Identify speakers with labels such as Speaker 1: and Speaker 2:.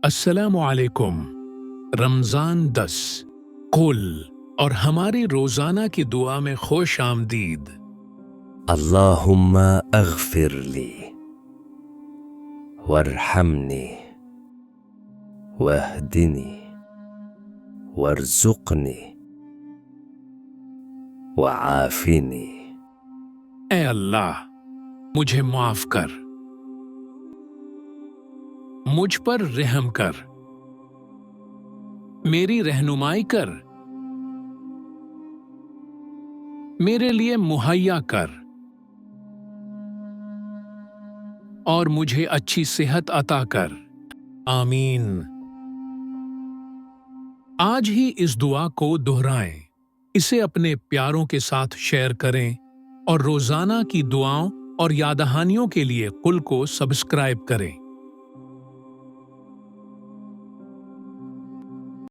Speaker 1: السلام علیکم۔ رمضان 10 قل اور ہماری روزانہ کی دعا میں خوش آمدید۔
Speaker 2: اللہم اغفرلی warhamni wahdini warzuqni wa-afini۔
Speaker 1: اے اللہ، مجھے معاف کر، مجھ پر رحم کر، میری رہنمائی کر، میرے لیے مہیا کر، اور مجھے اچھی صحت عطا کر۔ آمین۔ آج ہی اس دعا کو دہرائیں، اسے اپنے پیاروں کے ساتھ شیئر کریں، اور روزانہ کی دعاؤں اور یاد دہانیوں کے لیے قل کو سبسکرائب کریں۔